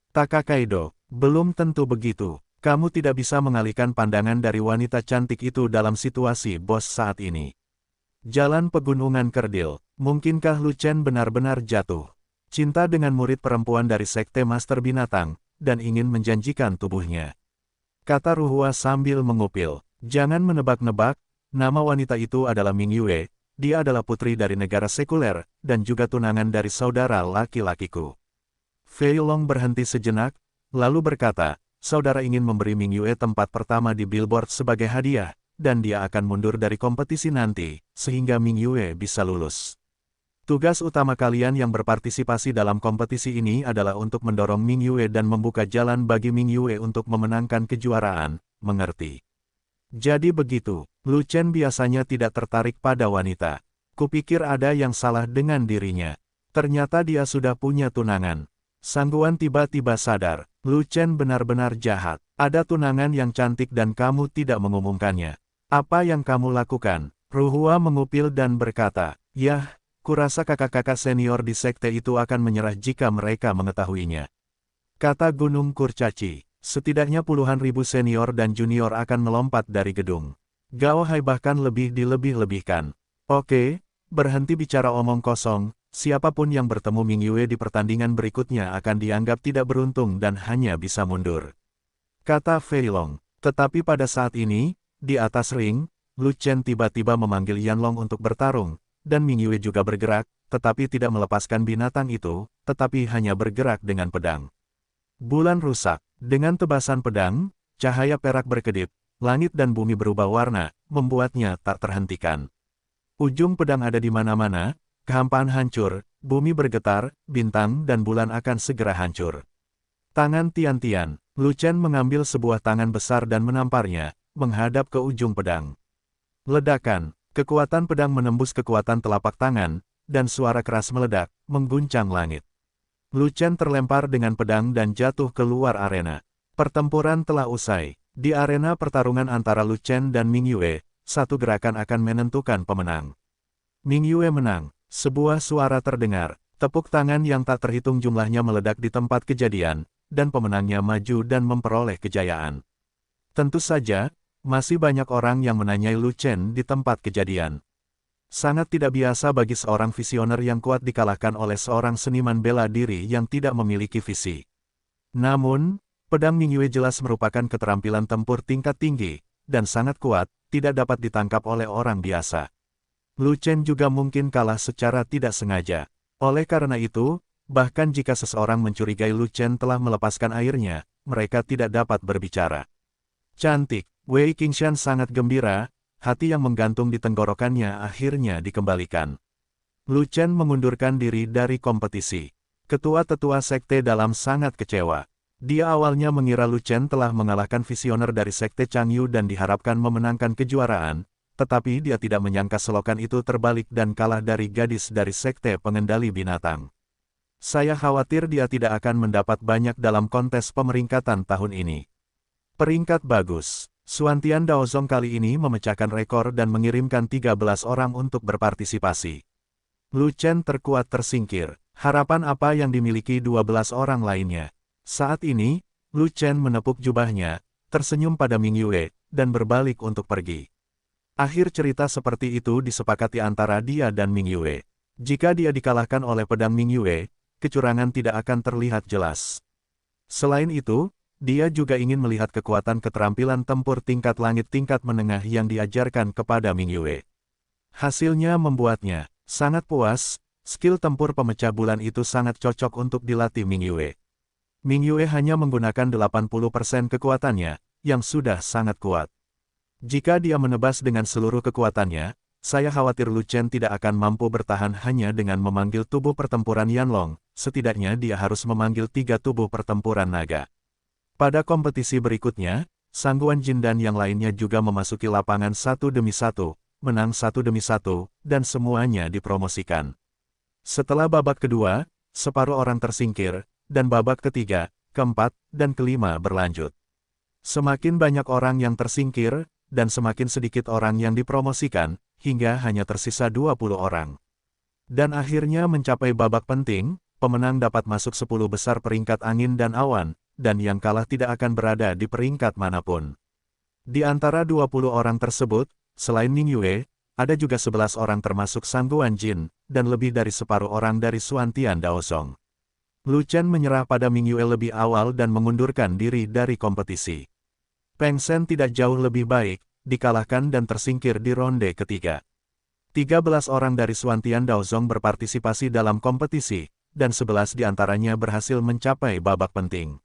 Taka Kaido, belum tentu begitu. Kamu tidak bisa mengalihkan pandangan dari wanita cantik itu dalam situasi bos saat ini. Jalan pegunungan kerdil, mungkinkah Lu Chen benar-benar jatuh cinta dengan murid perempuan dari Sekte Master Binatang, dan ingin menjanjikan tubuhnya? Kata Ruhua sambil mengupil, jangan menebak-nebak, nama wanita itu adalah Ming Yue, dia adalah putri dari negara sekuler, dan juga tunangan dari saudara laki-lakiku. Fei Long berhenti sejenak, lalu berkata, saudara ingin memberi Ming Yue tempat pertama di billboard sebagai hadiah, dan dia akan mundur dari kompetisi nanti, sehingga Ming Yue bisa lulus. Tugas utama kalian yang berpartisipasi dalam kompetisi ini adalah untuk mendorong Ming Yue dan membuka jalan bagi Ming Yue untuk memenangkan kejuaraan, mengerti? Jadi begitu, Lu Chen biasanya tidak tertarik pada wanita. Kupikir ada yang salah dengan dirinya. Ternyata dia sudah punya tunangan. Sangguan tiba-tiba sadar, Lu Chen benar-benar jahat. Ada tunangan yang cantik dan kamu tidak mengumumkannya. Apa yang kamu lakukan? Ruhua mengupil dan berkata, yah, kurasa kakak-kakak senior di sekte itu akan menyerah jika mereka mengetahuinya. Kata Gunung Kurcaci, setidaknya puluhan ribu senior dan junior akan melompat dari gedung. Gao Hai bahkan lebih dilebih-lebihkan. Oke, berhenti bicara omong kosong, siapapun yang bertemu Ming Yue di pertandingan berikutnya akan dianggap tidak beruntung dan hanya bisa mundur. Kata Fei Long, tetapi pada saat ini, di atas ring, Lu Chen tiba-tiba memanggil Yanlong untuk bertarung, dan Ming Yue juga bergerak, tetapi tidak melepaskan binatang itu, tetapi hanya bergerak dengan pedang. Bulan rusak. Dengan tebasan pedang, cahaya perak berkedip, langit dan bumi berubah warna, membuatnya tak terhentikan. Ujung pedang ada di mana-mana, kehampaan hancur, bumi bergetar, bintang dan bulan akan segera hancur. Tangan Tian-Tian, Lu Chen mengambil sebuah tangan besar dan menamparnya, menghadap ke ujung pedang. Ledakan. Kekuatan pedang menembus kekuatan telapak tangan, dan suara keras meledak, mengguncang langit. Lu Chen terlempar dengan pedang dan jatuh keluar arena. Pertempuran telah usai. Di arena pertarungan antara Lu Chen dan Ming Yue, satu gerakan akan menentukan pemenang. Ming Yue menang. Sebuah suara terdengar. Tepuk tangan yang tak terhitung jumlahnya meledak di tempat kejadian, dan pemenangnya maju dan memperoleh kejayaan. Tentu saja, masih banyak orang yang menanyai Lu Chen di tempat kejadian. Sangat tidak biasa bagi seorang visioner yang kuat dikalahkan oleh seorang seniman bela diri yang tidak memiliki visi. Namun, pedang Ming Yue jelas merupakan keterampilan tempur tingkat tinggi, dan sangat kuat, tidak dapat ditangkap oleh orang biasa. Lu Chen juga mungkin kalah secara tidak sengaja. Oleh karena itu, bahkan jika seseorang mencurigai Lu Chen telah melepaskan airnya, mereka tidak dapat berbicara. Cantik, Wei Qingshan sangat gembira, hati yang menggantung di tenggorokannya akhirnya dikembalikan. Lu Chen mengundurkan diri dari kompetisi. Ketua-tetua sekte dalam sangat kecewa. Dia awalnya mengira Lu Chen telah mengalahkan visioner dari sekte Changyu dan diharapkan memenangkan kejuaraan, tetapi dia tidak menyangka selokan itu terbalik dan kalah dari gadis dari sekte pengendali binatang. Saya khawatir dia tidak akan mendapat banyak dalam kontes pemeringkatan tahun ini. Peringkat bagus. Xuantian Daozong kali ini memecahkan rekor dan mengirimkan 13 orang untuk berpartisipasi. Lu Chen terkuat tersingkir. Harapan apa yang dimiliki 12 orang lainnya? Saat ini, Lu Chen menepuk jubahnya, tersenyum pada Ming Yue, dan berbalik untuk pergi. Akhir cerita seperti itu disepakati antara dia dan Ming Yue. Jika dia dikalahkan oleh pedang Ming Yue, kecurangan tidak akan terlihat jelas. Selain itu, dia juga ingin melihat kekuatan keterampilan tempur tingkat langit tingkat menengah yang diajarkan kepada Ming Yue. Hasilnya membuatnya sangat puas, skill tempur pemecah bulan itu sangat cocok untuk dilatih Ming Yue. Ming Yue hanya menggunakan 80% kekuatannya, yang sudah sangat kuat. Jika dia menebas dengan seluruh kekuatannya, saya khawatir Lu Chen tidak akan mampu bertahan hanya dengan memanggil tubuh pertempuran Yanlong, setidaknya dia harus memanggil 3 tubuh pertempuran naga. Pada kompetisi berikutnya, Sangguan Jin dan yang lainnya juga memasuki lapangan satu demi satu, menang satu demi satu, dan semuanya dipromosikan. Setelah babak kedua, separuh orang tersingkir, dan babak ketiga, keempat, dan kelima berlanjut. Semakin banyak orang yang tersingkir, dan semakin sedikit orang yang dipromosikan, hingga hanya tersisa 20 orang. Dan akhirnya mencapai babak penting, pemenang dapat masuk 10 besar peringkat angin dan awan, dan yang kalah tidak akan berada di peringkat manapun. Di antara 20 orang tersebut, selain Ming Yue, ada juga 11 orang termasuk Sangguan Jin, dan lebih dari separuh orang dari Xuantian Daozong. Lu Chen menyerah pada Ming Yue lebih awal dan mengundurkan diri dari kompetisi. Peng Shen tidak jauh lebih baik, dikalahkan dan tersingkir di ronde ketiga. 13 orang dari Xuantian Daozong berpartisipasi dalam kompetisi, dan 11 diantaranya berhasil mencapai babak penting.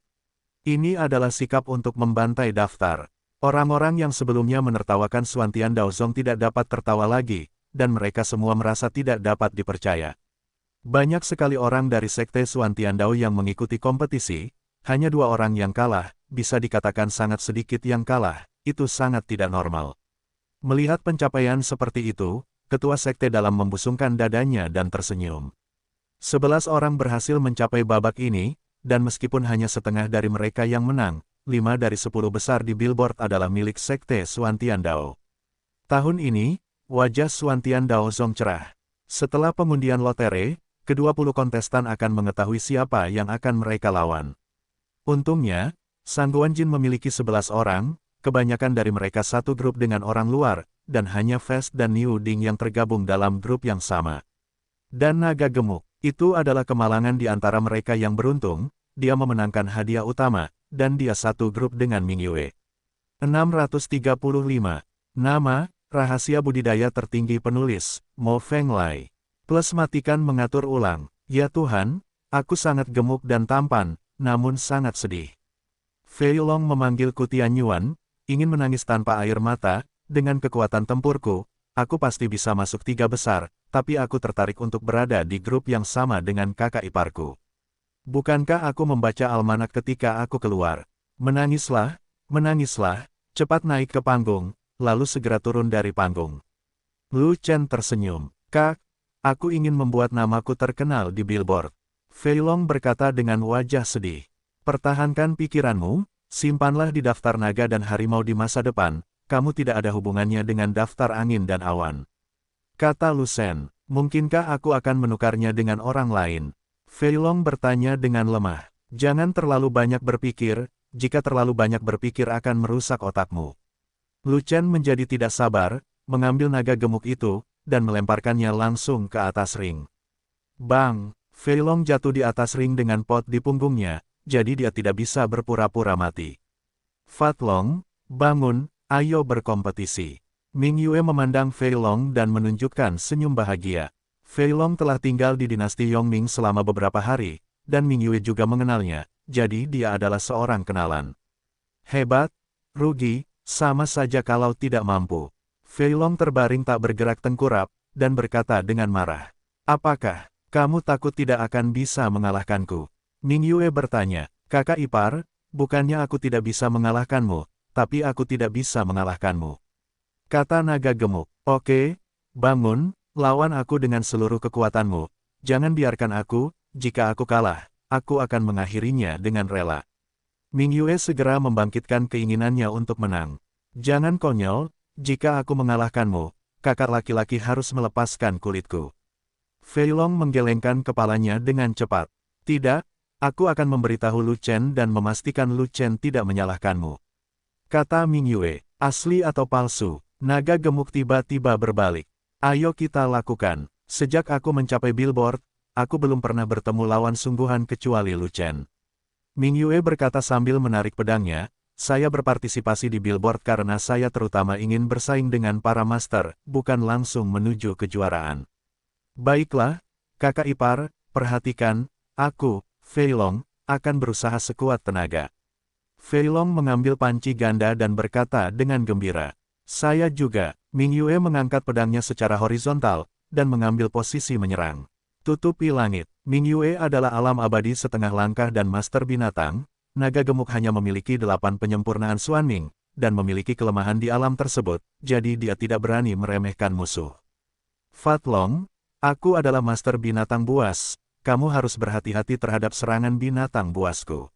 Ini adalah sikap untuk membantai daftar. Orang-orang yang sebelumnya menertawakan Xuantian Daozong tidak dapat tertawa lagi, dan mereka semua merasa tidak dapat dipercaya. Banyak sekali orang dari sekte Xuantian Dao yang mengikuti kompetisi, hanya 2 orang yang kalah, bisa dikatakan sangat sedikit yang kalah, itu sangat tidak normal. Melihat pencapaian seperti itu, ketua sekte dalam membusungkan dadanya dan tersenyum. 11 orang berhasil mencapai babak ini, dan meskipun hanya setengah dari mereka yang menang, 5 dari 10 besar di billboard adalah milik sekte Xuantian Dao. Tahun ini, wajah Xuantian Daozong cerah. Setelah pengundian lotre, ke-20 kontestan akan mengetahui siapa yang akan mereka lawan. Untungnya, Sangguan Jin memiliki 11 orang, kebanyakan dari mereka satu grup dengan orang luar, dan hanya Fest dan Niu Ding yang tergabung dalam grup yang sama. Dan naga gemuk, itu adalah kemalangan di antara mereka yang beruntung, dia memenangkan hadiah utama, dan dia satu grup dengan Ming Yue. 635. Nama, rahasia budidaya tertinggi penulis, Mo Feng Lai. Plus matikan mengatur ulang, ya Tuhan, aku sangat gemuk dan tampan, namun sangat sedih. Fei Long memanggilku Tian Yuan, ingin menangis tanpa air mata, dengan kekuatan tempurku, aku pasti bisa masuk 3 besar, tapi aku tertarik untuk berada di grup yang sama dengan kakak iparku. Bukankah aku membaca almanak ketika aku keluar? Menangislah, menangislah, cepat naik ke panggung, lalu segera turun dari panggung. Lu Chen tersenyum. Kak, aku ingin membuat namaku terkenal di billboard. Fei Long berkata dengan wajah sedih. Pertahankan pikiranmu, simpanlah di daftar naga dan harimau di masa depan, kamu tidak ada hubungannya dengan daftar angin dan awan. Kata Lu Shen, mungkinkah aku akan menukarnya dengan orang lain? Fei Long bertanya dengan lemah. Jangan terlalu banyak berpikir, jika terlalu banyak berpikir akan merusak otakmu. Lu Chen menjadi tidak sabar, mengambil naga gemuk itu, dan melemparkannya langsung ke atas ring. Bang! Fei Long jatuh di atas ring dengan pot di punggungnya, jadi dia tidak bisa berpura-pura mati. Fat Long, bangun, ayo berkompetisi. Ming Yue memandang Fei Long dan menunjukkan senyum bahagia. Fei Long telah tinggal di dinasti Yongming selama beberapa hari, dan Ming Yue juga mengenalnya, jadi dia adalah seorang kenalan. Hebat, rugi, sama saja kalau tidak mampu. Fei Long terbaring tak bergerak tengkurap, dan berkata dengan marah. Apakah kamu takut tidak akan bisa mengalahkanku? Ming Yue bertanya, kakak ipar, bukannya aku tidak bisa mengalahkanmu, tapi aku tidak bisa mengalahkanmu. Kata naga gemuk, oke, bangun, lawan aku dengan seluruh kekuatanmu, jangan biarkan aku, jika aku kalah, aku akan mengakhirinya dengan rela. Ming Yue segera membangkitkan keinginannya untuk menang. Jangan konyol, jika aku mengalahkanmu, kakak laki-laki harus melepaskan kulitku. Fei Long menggelengkan kepalanya dengan cepat. Tidak, aku akan memberitahu Lu Chen dan memastikan Lu Chen tidak menyalahkanmu. Kata Ming Yue, asli atau palsu, naga gemuk tiba-tiba berbalik. Ayo kita lakukan. Sejak aku mencapai billboard, aku belum pernah bertemu lawan sungguhan kecuali Lu Chen. Ming Yue berkata sambil menarik pedangnya, saya berpartisipasi di billboard karena saya terutama ingin bersaing dengan para master, bukan langsung menuju kejuaraan. Baiklah, kakak ipar, perhatikan, aku, Fei Long, akan berusaha sekuat tenaga. Fei Long mengambil panci ganda dan berkata dengan gembira. Saya juga. Ming Yue mengangkat pedangnya secara horizontal, dan mengambil posisi menyerang. Tutupi langit. Ming Yue adalah alam abadi setengah langkah dan master binatang, naga gemuk hanya memiliki 8 penyempurnaan Xuanming, dan memiliki kelemahan di alam tersebut, jadi dia tidak berani meremehkan musuh. Fat Long, aku adalah master binatang buas, kamu harus berhati-hati terhadap serangan binatang buasku.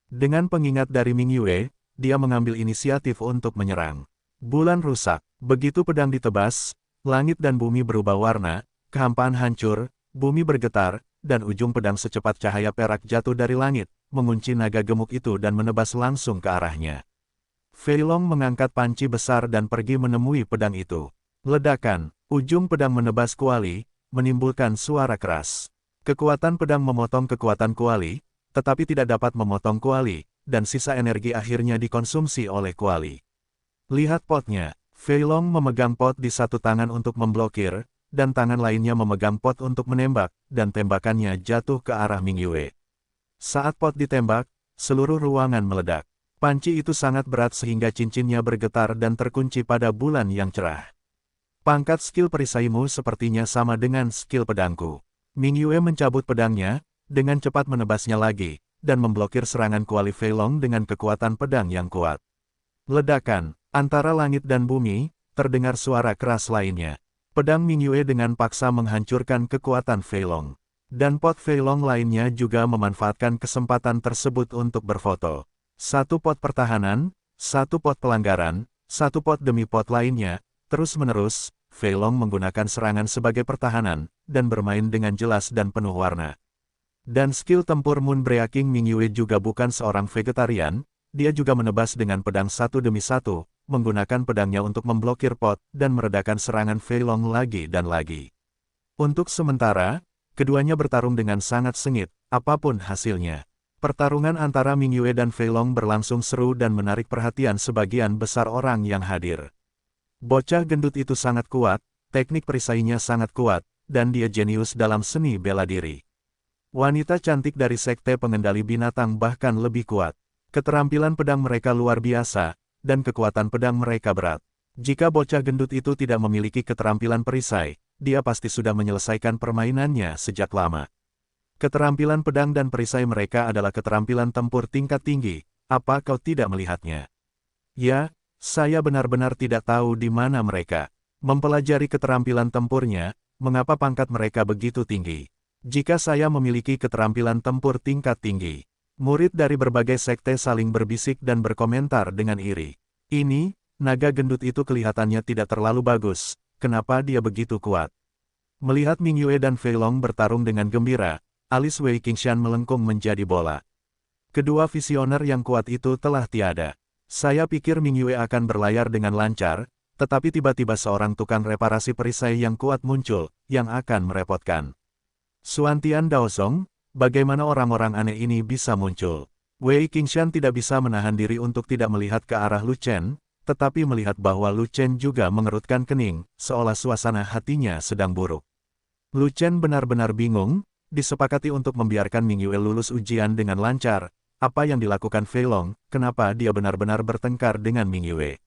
Dengan pengingat dari Ming Yue, dia mengambil inisiatif untuk menyerang. Bulan rusak, begitu pedang ditebas, langit dan bumi berubah warna, kehampaan hancur, bumi bergetar, dan ujung pedang secepat cahaya perak jatuh dari langit, mengunci naga gemuk itu dan menebas langsung ke arahnya. Fei Long mengangkat panci besar dan pergi menemui pedang itu. Ledakan, ujung pedang menebas kuali, menimbulkan suara keras. Kekuatan pedang memotong kekuatan kuali, tetapi tidak dapat memotong kuali, dan sisa energi akhirnya dikonsumsi oleh kuali. Lihat potnya, Fei Long memegang pot di satu tangan untuk memblokir, dan tangan lainnya memegang pot untuk menembak, dan tembakannya jatuh ke arah Ming Yue. Saat pot ditembak, seluruh ruangan meledak. Panci itu sangat berat sehingga cincinnya bergetar dan terkunci pada bulan yang cerah. Pangkat skill perisaimu sepertinya sama dengan skill pedangku. Ming Yue mencabut pedangnya, dengan cepat menebasnya lagi, dan memblokir serangan kuali Fei Long dengan kekuatan pedang yang kuat. Ledakan, antara langit dan bumi, terdengar suara keras lainnya. Pedang Ming Yue dengan paksa menghancurkan kekuatan Fei Long. Dan pot Fei Long lainnya juga memanfaatkan kesempatan tersebut untuk berfoto. Satu pot pertahanan, satu pot pelanggaran, satu pot demi pot lainnya, terus-menerus, Fei Long menggunakan serangan sebagai pertahanan, dan bermain dengan jelas dan penuh warna. Dan skill tempur Moon Breaking Ming Yue juga bukan seorang vegetarian, dia juga menebas dengan pedang satu demi satu, menggunakan pedangnya untuk memblokir pot, dan meredakan serangan Fei Long lagi dan lagi. Untuk sementara, keduanya bertarung dengan sangat sengit, apapun hasilnya. Pertarungan antara Ming Yue dan Fei Long berlangsung seru dan menarik perhatian sebagian besar orang yang hadir. Bocah gendut itu sangat kuat, teknik perisainya sangat kuat, dan dia jenius dalam seni bela diri. Wanita cantik dari sekte pengendali binatang bahkan lebih kuat. Keterampilan pedang mereka luar biasa, dan kekuatan pedang mereka berat. Jika bocah gendut itu tidak memiliki keterampilan perisai, dia pasti sudah menyelesaikan permainannya sejak lama. Keterampilan pedang dan perisai mereka adalah keterampilan tempur tingkat tinggi, apa kau tidak melihatnya? Ya, saya benar-benar tidak tahu di mana mereka. Mempelajari keterampilan tempurnya, mengapa pangkat mereka begitu tinggi? Jika saya memiliki keterampilan tempur tingkat tinggi. Murid dari berbagai sekte saling berbisik dan berkomentar dengan iri. Ini, naga gendut itu kelihatannya tidak terlalu bagus, kenapa dia begitu kuat. Melihat Ming Yue dan Fei Long bertarung dengan gembira, alis Wei Qingshan melengkung menjadi bola. Kedua visioner yang kuat itu telah tiada. Saya pikir Ming Yue akan berlayar dengan lancar, tetapi tiba-tiba seorang tukang reparasi perisai yang kuat muncul, yang akan merepotkan. Xuantian Daozong, bagaimana orang-orang aneh ini bisa muncul? Wei Qingshan tidak bisa menahan diri untuk tidak melihat ke arah Lu Chen, tetapi melihat bahwa Lu Chen juga mengerutkan kening, seolah suasana hatinya sedang buruk. Lu Chen benar-benar bingung, disepakati untuk membiarkan Ming Yue lulus ujian dengan lancar. Apa yang dilakukan Fei Long, kenapa dia benar-benar bertengkar dengan Ming Yue?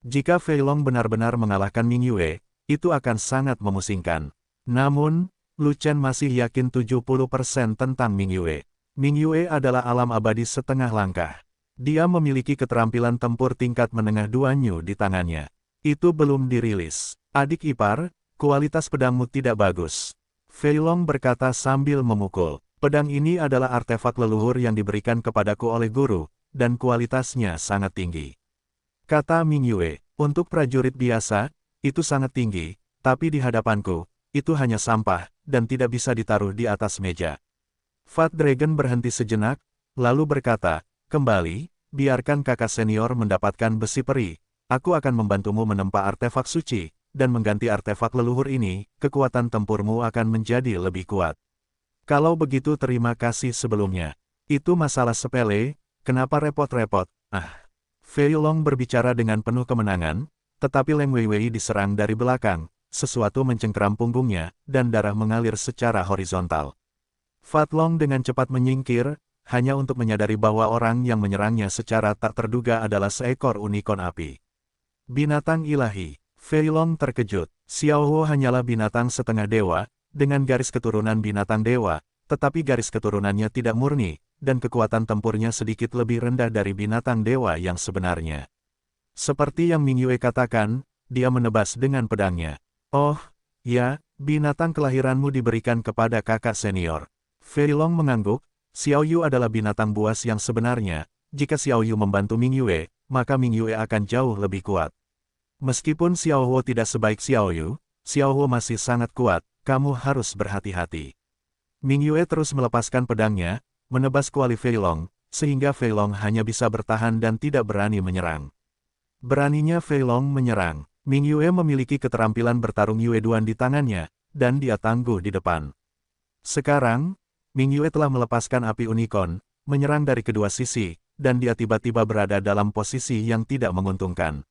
Jika Fei Long benar-benar mengalahkan Ming Yue, itu akan sangat memusingkan. Namun, Lu Chen masih yakin 70% tentang Ming Yue. Ming Yue adalah alam abadi setengah langkah. Dia memiliki keterampilan tempur tingkat menengah Duanyu di tangannya. Itu belum dirilis. Adik ipar, kualitas pedangmu tidak bagus. Fei Long berkata sambil memukul. Pedang ini adalah artefak leluhur yang diberikan kepadaku oleh guru, dan kualitasnya sangat tinggi. Kata Ming Yue, untuk prajurit biasa, itu sangat tinggi, tapi di hadapanku, itu hanya sampah, dan tidak bisa ditaruh di atas meja. Fat Dragon berhenti sejenak, lalu berkata, kembali, biarkan kakak senior mendapatkan besi peri, aku akan membantumu menempa artefak suci, dan mengganti artefak leluhur ini, kekuatan tempurmu akan menjadi lebih kuat. Kalau begitu terima kasih sebelumnya. Itu masalah sepele, kenapa repot-repot, Fei Long berbicara dengan penuh kemenangan, tetapi Leng Weiwei diserang dari belakang, sesuatu mencengkeram punggungnya, dan darah mengalir secara horizontal. Fat Long dengan cepat menyingkir, hanya untuk menyadari bahwa orang yang menyerangnya secara tak terduga adalah seekor unicorn api. Binatang ilahi. Fei Long terkejut. Xiao Huo hanyalah binatang setengah dewa, dengan garis keturunan binatang dewa, tetapi garis keturunannya tidak murni, dan kekuatan tempurnya sedikit lebih rendah dari binatang dewa yang sebenarnya. Seperti yang Ming Yue katakan, dia menebas dengan pedangnya. Oh, ya, binatang kelahiranmu diberikan kepada kakak senior. Fei Long mengangguk, Xiao Yu adalah binatang buas yang sebenarnya, jika Xiao Yu membantu Ming Yue, maka Ming Yue akan jauh lebih kuat. Meskipun Xiao Huo tidak sebaik Xiao Yu, Xiao Huo masih sangat kuat. Kamu harus berhati-hati. Ming Yue terus melepaskan pedangnya, menebas kuali Fei Long, sehingga Fei Long hanya bisa bertahan dan tidak berani menyerang. Beraninya Fei Long menyerang. Ming Yue memiliki keterampilan bertarung Yue Duan di tangannya, dan dia tangguh di depan. Sekarang, Ming Yue telah melepaskan api unicorn, menyerang dari kedua sisi, dan dia tiba-tiba berada dalam posisi yang tidak menguntungkan.